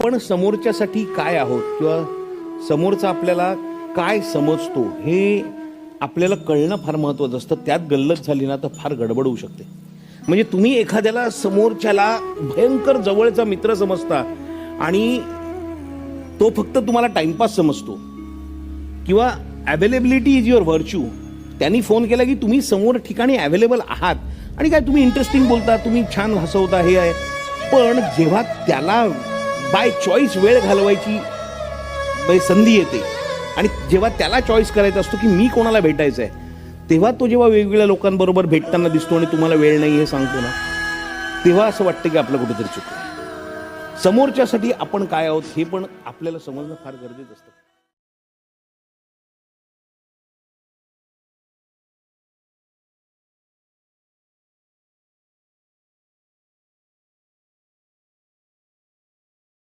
आपण समोरच्यासाठी काय आहोत किंवा समोरचा आपल्याला काय समजतो हे आपल्याला कळणं फार महत्त्वाचं असतं. त्यात गल्लत झाली ना तर फार गडबड होऊ शकते. म्हणजे तुम्ही एखाद्याला समोरच्याला भयंकर जवळचा मित्र समजता आणि तो फक्त तुम्हाला टाइमपास समजतो किंवा अवेलेबिलिटी इज युअर व्हर्च्यू. त्यांनी फोन केला की तुम्ही समोर ठिकाणी अवेलेबल आहात आणि काय तुम्ही इंटरेस्टिंग बोलता, तुम्ही छान हसवता, हे आहे. पण जेव्हा त्याला बाय चॉईस वेळ घालवायची संधी येते आणि जेव्हा त्याला चॉईस करायचा असतो की मी कोणाला भेटायचं आहे, तेव्हा तो जेव्हा वेगवेगळ्या लोकांबरोबर भेटताना दिसतो आणि तुम्हाला वेळ नाही हे सांगतो ना, तेव्हा असं वाटतं की आपलं कुठेतरी चुकलं. समोरच्यासाठी आपण काय आहोत हे पण आपल्याला समजणं फार गरजेचं असतं.